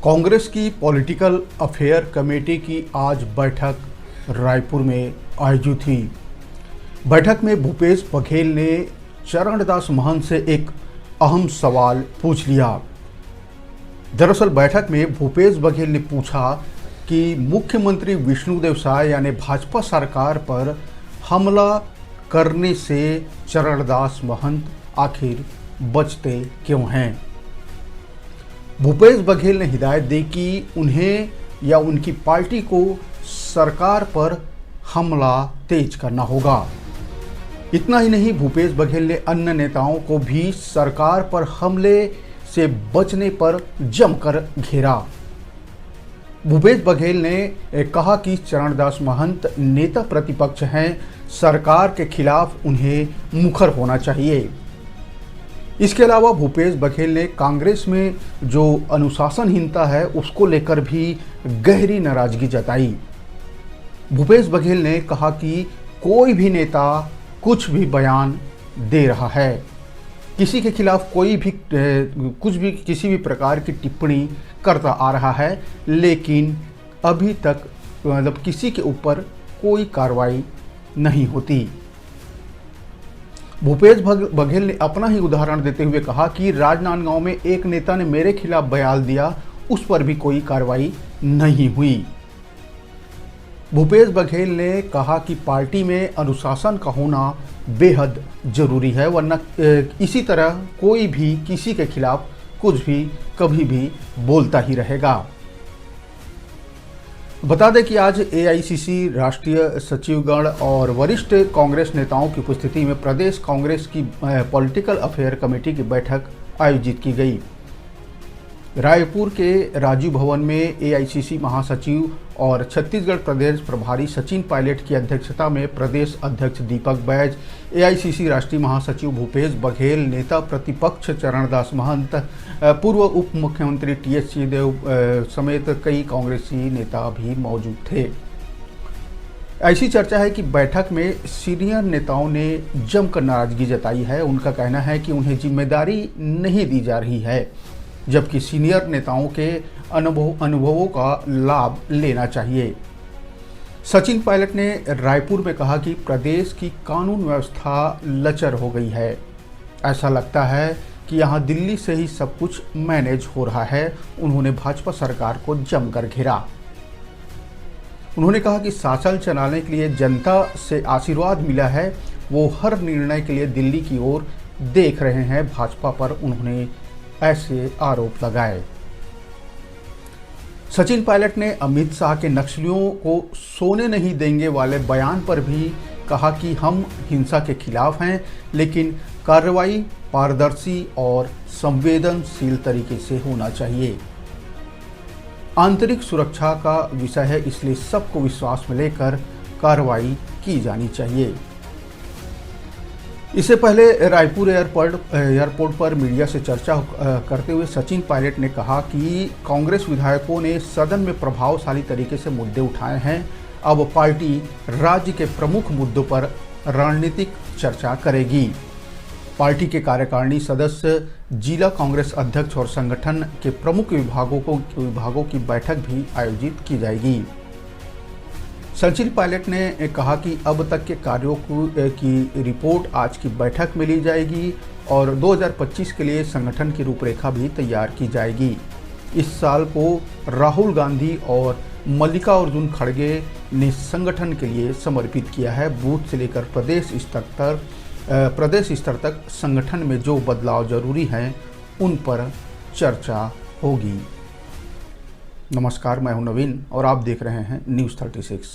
कांग्रेस की political affair committee की आज बैठक रायपुर में आयोजित हुई। बैठक में भूपेश बघेल ने चरणदास महंत से एक अहम सवाल पूछ लिया। दरअसल बैठक में भूपेश बघेल ने पूछा कि मुख्यमंत्री विष्णुदेव साय यानी भाजपा सरकार पर हमला करने से चरणदास महंत आखिर बचते क्यों हैं। भूपेश बघेल ने हिदायत दी कि उन्हें या उनकी पार्टी को सरकार पर हमला तेज करना होगा। इतना ही नहीं, भूपेश बघेल ने अन्य नेताओं को भी सरकार पर हमले से बचने पर जमकर घेरा। भूपेश बघेल ने कहा कि चरणदास महंत नेता प्रतिपक्ष हैं, सरकार के खिलाफ उन्हें मुखर होना चाहिए। इसके अलावा भूपेश बघेल ने कांग्रेस में जो अनुशासनहीनता है उसको लेकर भी गहरी नाराजगी जताई। भूपेश बघेल ने कहा कि कोई भी नेता कुछ भी बयान दे रहा है, किसी के खिलाफ कोई भी किसी भी प्रकार की टिप्पणी करता आ रहा है, लेकिन अभी तक किसी के ऊपर कोई कार्रवाई नहीं होती। भूपेश बघेल ने अपना ही उदाहरण देते हुए कहा कि राजनांदगांव में एक नेता ने मेरे खिलाफ बयान दिया, उस पर भी कोई कार्रवाई नहीं हुई। भूपेश बघेल ने कहा कि पार्टी में अनुशासन का होना बेहद जरूरी है, वरना इसी तरह कोई भी किसी के खिलाफ कुछ भी कभी भी बोलता ही रहेगा। बता दें कि आज एआईसीसी राष्ट्रीय सचिवगण और वरिष्ठ कांग्रेस नेताओं की उपस्थिति में प्रदेश कांग्रेस की पॉलिटिकल अफेयर कमेटी की बैठक आयोजित की गई। रायपुर के राजीव भवन में एआईसीसी महासचिव और छत्तीसगढ़ प्रदेश प्रभारी सचिन पायलट की अध्यक्षता में प्रदेश अध्यक्ष दीपक बैज, एआईसीसी राष्ट्रीय महासचिव भूपेश बघेल, नेता प्रतिपक्ष चरणदास महंत, पूर्व उप मुख्यमंत्री टीएस सिंहदेव समेत कई कांग्रेसी नेता भी मौजूद थे। ऐसी चर्चा है कि बैठक में सीनियर नेताओं ने जमकर नाराजगी जताई है। उनका कहना है कि उन्हें जिम्मेदारी नहीं दी जा रही है, जबकि सीनियर नेताओं के अनुभवों का लाभ लेना चाहिए। सचिन पायलट ने रायपुर में कहा कि प्रदेश की कानून व्यवस्था लचर हो गई है। ऐसा लगता है कि यहाँ दिल्ली से ही सब कुछ मैनेज हो रहा है। उन्होंने भाजपा सरकार को जमकर घेरा। उन्होंने कहा कि शासन चलाने के लिए जनता से आशीर्वाद मिला है, वो हर निर्णय के लिए दिल्ली की ओर देख रहे हैं। भाजपा पर उन्होंने ऐसे आरोप लगाए। सचिन पायलट ने अमित शाह के नक्सलियों को सोने नहीं देंगे वाले बयान पर भी कहा कि हम हिंसा के खिलाफ हैं, लेकिन कार्रवाई पारदर्शी और संवेदनशील तरीके से होना चाहिए। आंतरिक सुरक्षा का विषय है, इसलिए सबको विश्वास में लेकर कार्रवाई की जानी चाहिए। इससे पहले रायपुर एयरपोर्ट पर मीडिया से चर्चा करते हुए सचिन पायलट ने कहा कि कांग्रेस विधायकों ने सदन में प्रभावशाली तरीके से मुद्दे उठाए हैं। अब पार्टी राज्य के प्रमुख मुद्दों पर रणनीतिक चर्चा करेगी। पार्टी के कार्यकारिणी सदस्य, जिला कांग्रेस अध्यक्ष और संगठन के प्रमुख विभागों की बैठक भी आयोजित की जाएगी। सचिन पायलट ने कहा कि अब तक के कार्यों की रिपोर्ट आज की बैठक में ली जाएगी और 2025 के लिए संगठन की रूपरेखा भी तैयार की जाएगी। इस साल को राहुल गांधी और मल्लिकार्जुन खड़गे ने संगठन के लिए समर्पित किया है। बूथ से लेकर प्रदेश स्तर तक संगठन में जो बदलाव जरूरी हैं उन पर चर्चा होगी। नमस्कार, मैं हूं नवीन और आप देख रहे हैं न्यूज़ 36।